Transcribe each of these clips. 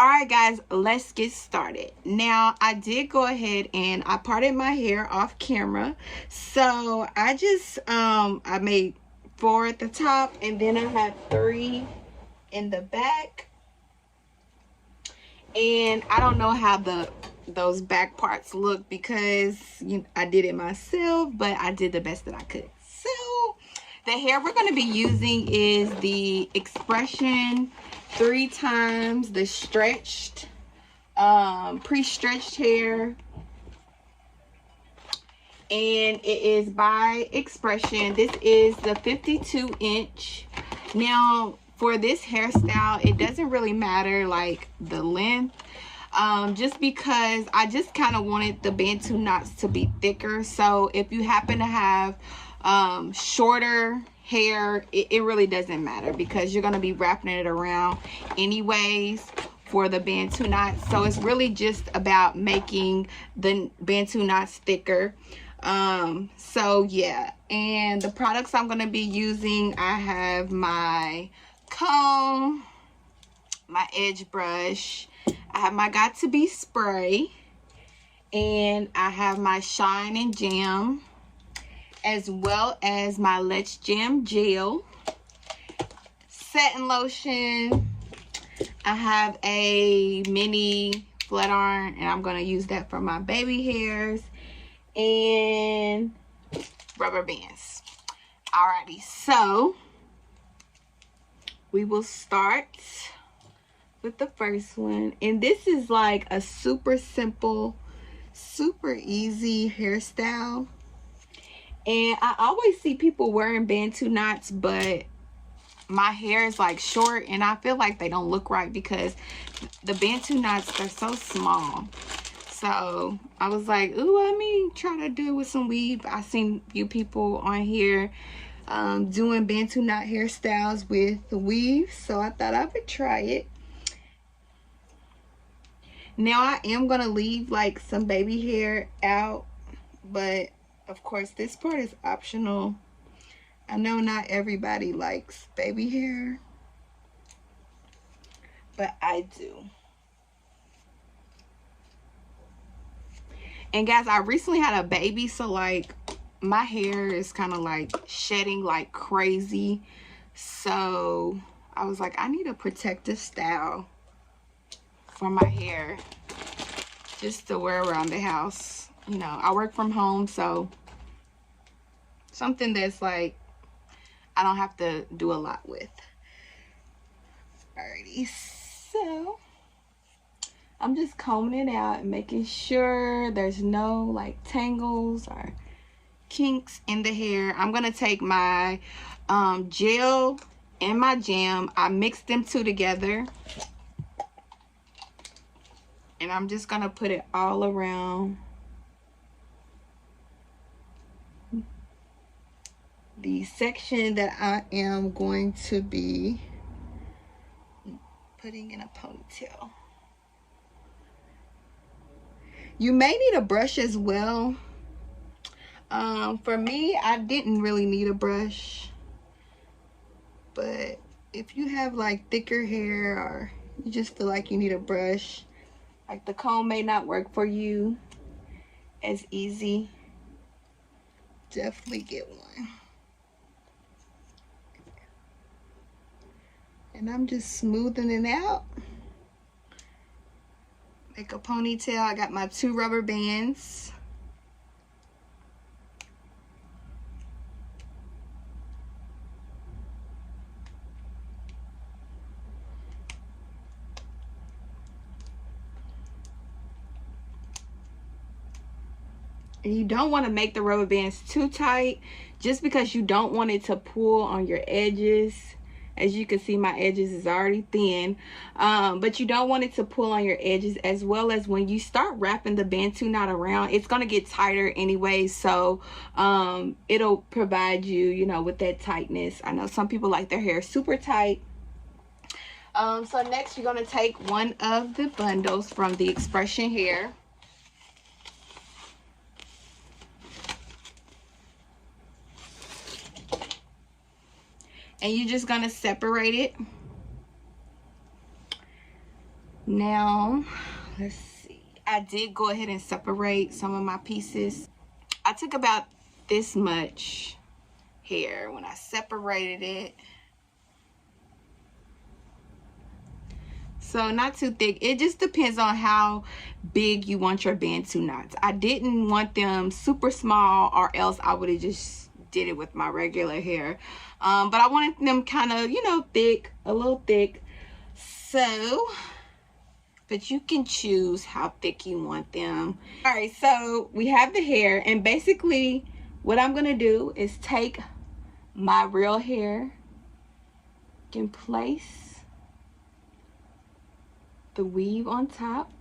Alright guys, let's get started. Now, I did go ahead and I parted my hair off camera. So I just I made 4 at the top and then I had 3 in the back. And I don't know how those back parts look because I did it myself, but I did the best that I could. So the hair we're going to be using is the Xpression 3 times the stretched, pre-stretched hair. And it is by Xpression. This is the 52-inch. Now, for this hairstyle, it doesn't really matter like the length. Just because I just kind of wanted the Bantu knots to be thicker. So if you happen to have shorter hair, it really doesn't matter because you're going to be wrapping it around anyways for the Bantu knots. So it's really just about making the Bantu knots thicker. So yeah, and the products I'm going to be using, I have my comb, my edge brush, I have my Got To Be spray, and I have my Shine and Jam, as well as my Let's Jam gel, setting lotion. I have a mini flat iron and I'm going to use that for my baby hairs, and rubber bands. Alrighty, so we will start with the first one, and this is like a super simple, super easy hairstyle. And I always see people wearing Bantu knots, but my hair is like short and I feel like they don't look right because the Bantu knots, they're so small. So I was like, ooh, let me try to do it with some weave. I seen a few people on here doing Bantu knot hairstyles with the weave, so I thought I would try it. Now I am gonna leave like some baby hair out, but of course this part is optional. I know not everybody likes baby hair, but I do. And guys, I recently had a baby, so like my hair is kind of like shedding like crazy. So I was like, I need a protective style for my hair just to wear around the house. You know, I work from home, so something that's like I don't have to do a lot with. Alrighty, so I'm just combing it out and making sure there's no like tangles or kinks in the hair. I'm gonna take my gel and my jam. I mixed them two together, and I'm just gonna put it all around the section that I am going to be putting in a ponytail. You may need a brush as well. For me, I didn't really need a brush, but if you have like thicker hair or you just feel like you need a brush, like the comb may not work for you as easy, definitely get one. And I'm just smoothing it out. Make a ponytail. I got my 2 rubber bands. And you don't want to make the rubber bands too tight, just because you don't want it to pull on your edges. As you can see, my edges is already thin, but you don't want it to pull on your edges, as well as when you start wrapping the Bantu knot around, it's going to get tighter anyway. So it'll provide you, you know, with that tightness. I know some people like their hair super tight. So next you're going to take one of the bundles from the Xpression hair. And you're just going to separate it. Now, let's see. I did go ahead and separate some of my pieces. I took about this much hair when I separated it. So not too thick. It just depends on how big you want your Bantu knots. I didn't want them super small, or else I would have just did it with my regular hair. But I wanted them kind of, you know, thick, a little thick. So, but you can choose how thick you want them. All right, so we have the hair, and basically what I'm gonna do is take my real hair and place the weave on top.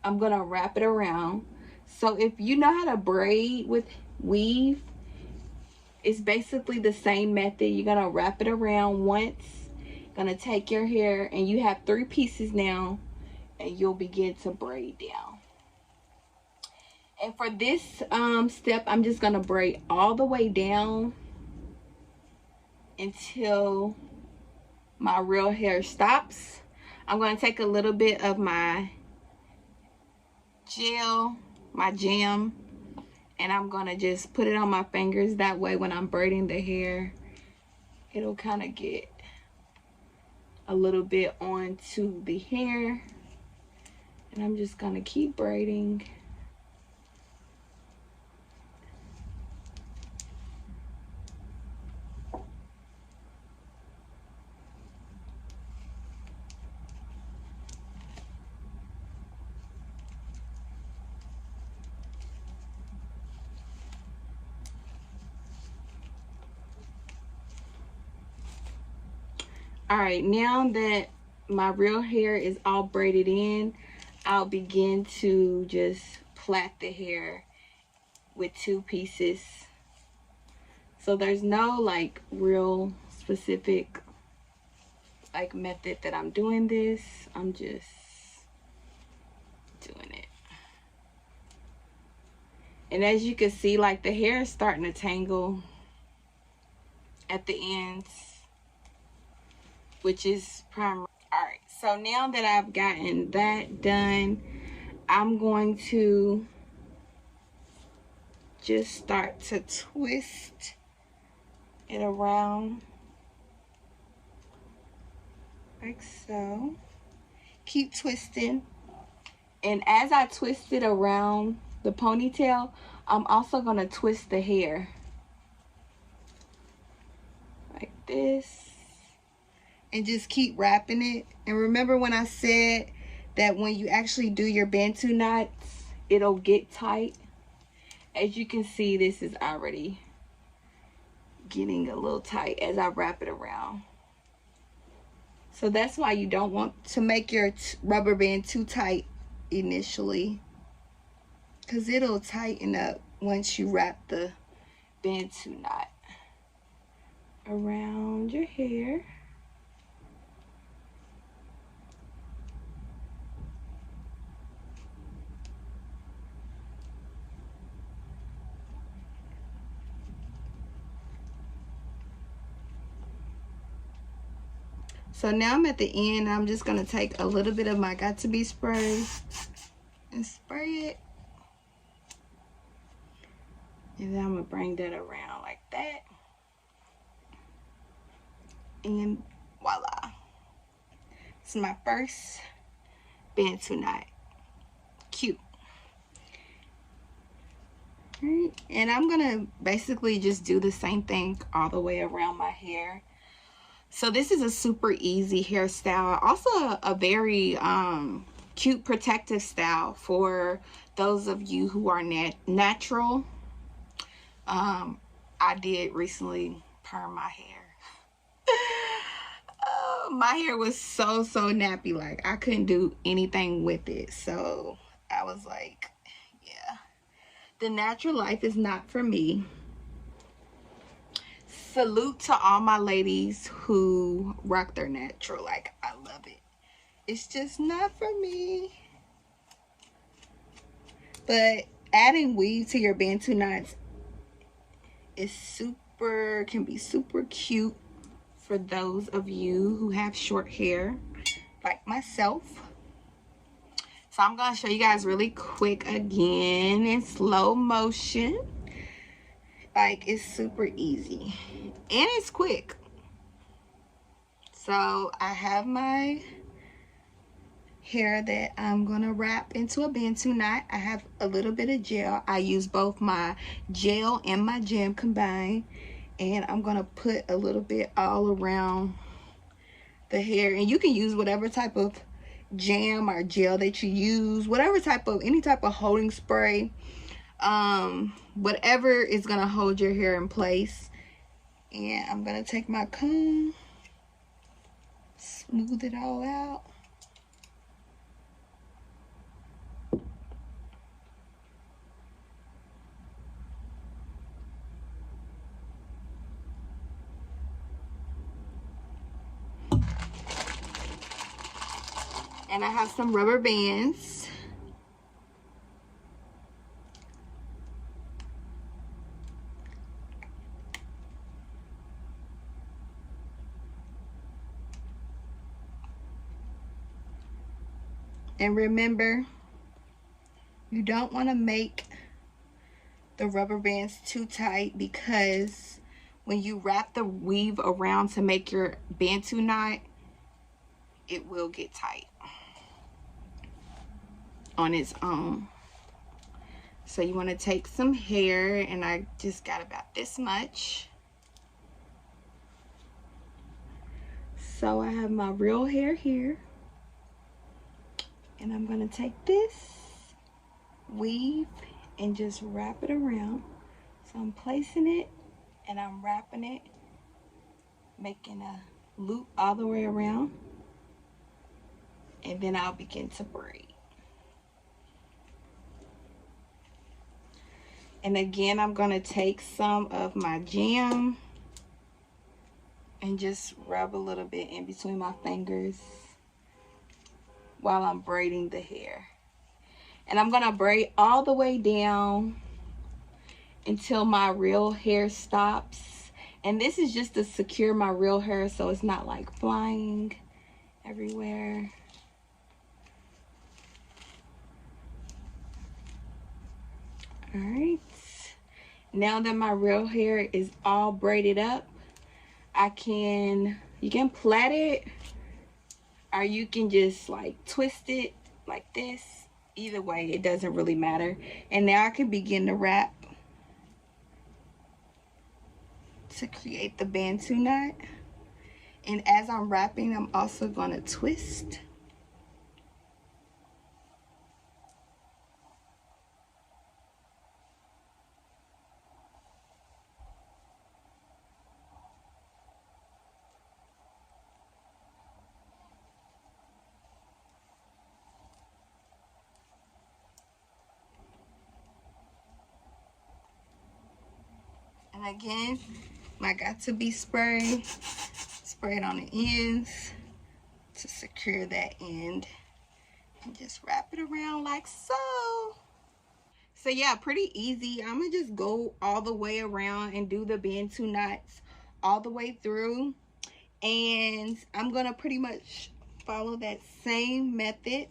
I'm gonna wrap it around. So if you know how to braid with weave, it's basically the same method. You're gonna wrap it around once, gonna take your hair, and you have 3 pieces now, and you'll begin to braid down. And for this step, I'm just gonna braid all the way down until my real hair stops. I'm going to take a little bit of my gel, my jam, and I'm going to just put it on my fingers. That way when I'm braiding the hair, it'll kind of get a little bit onto the hair. And I'm just going to keep braiding. All right, now that my real hair is all braided in, I'll begin to just plait the hair with 2 pieces. So there's no like real specific like method that I'm doing this. I'm just doing it. And as you can see, like the hair is starting to tangle at the ends, which is primary. All right, so now that I've gotten that done, I'm going to just start to twist it around like so. Keep twisting, and as I twist it around the ponytail, I'm also going to twist the hair like this. And just keep wrapping it. And remember when I said that when you actually do your Bantu knots, it'll get tight. As you can see, this is already getting a little tight as I wrap it around. So that's why you don't want to make your rubber band too tight initially, because it'll tighten up once you wrap the Bantu knot around your hair. So now I'm at the end. I'm just going to take a little bit of my Got To Be spray and spray it. And then I'm going to bring that around like that. And voila. This is my first Bantu knot. Cute. Alright, and I'm going to basically just do the same thing all the way around my hair. So this is a super easy hairstyle. Also a very cute protective style for those of you who are natural. I did recently perm my hair. My hair was so nappy, like I couldn't do anything with it. So I was like, yeah, the natural life is not for me. Salute to all my ladies who rock their natural. Like, I love it. It's just not for me. But adding weave to your Bantu knots is can be super cute for those of you who have short hair like myself. So I'm gonna show you guys really quick again in slow motion. Like, it's super easy and it's quick. So I have my hair that I'm gonna wrap into a Bantu knot. I have a little bit of gel. I use both my gel and my jam combined, and I'm gonna put a little bit all around the hair. And you can use whatever type of jam or gel that you use, whatever type of, any type of holding spray, whatever is gonna hold your hair in place. And I'm gonna take my comb, smooth it all out. And I have some rubber bands. And remember, you don't want to make the rubber bands too tight, because when you wrap the weave around to make your Bantu knot, it will get tight on its own. So you want to take some hair, and I just got about this much. So I have my real hair here, and I'm going to take this weave and just wrap it around. So I'm placing it and I'm wrapping it, making a loop all the way around, and then I'll begin to braid. And again, I'm going to take some of my jam and just rub a little bit in between my fingers while I'm braiding the hair. And I'm going to braid all the way down until my real hair stops. And this is just to secure my real hair so it's not like flying everywhere. All right, now that my real hair is all braided up, you can plait it, or you can just like twist it like this. Either way, it doesn't really matter. And now I can begin to wrap to create the Bantu knot. And as I'm wrapping, I'm also going to twist. And again, my got to be spray. Spray it on the ends to secure that end. And just wrap it around like so. So yeah, pretty easy. I'm gonna just go all the way around and do the Bantu knots all the way through. And I'm gonna pretty much follow that same method.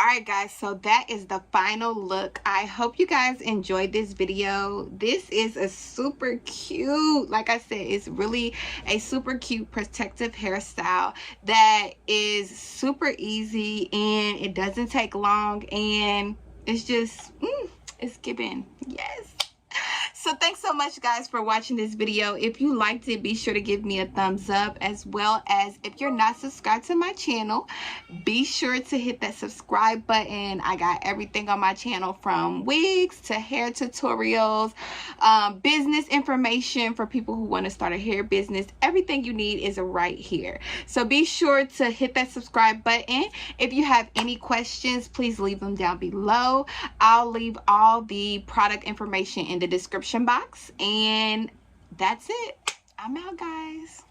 Alright guys, so that is the final look. I hope you guys enjoyed this video. This is a super cute, like I said, it's really a super cute protective hairstyle that is super easy and it doesn't take long, and it's just it's giving. Yes. So thanks so much guys for watching this video. If you liked it, be sure to give me a thumbs up, as well as if you're not subscribed to my channel, be sure to hit that subscribe button. I got everything on my channel, from wigs to hair tutorials, business information for people who want to start a hair business. Everything you need is right here. So be sure to hit that subscribe button. If you have any questions, please leave them down below. I'll leave all the product information in the description box, and that's it. I'm out guys.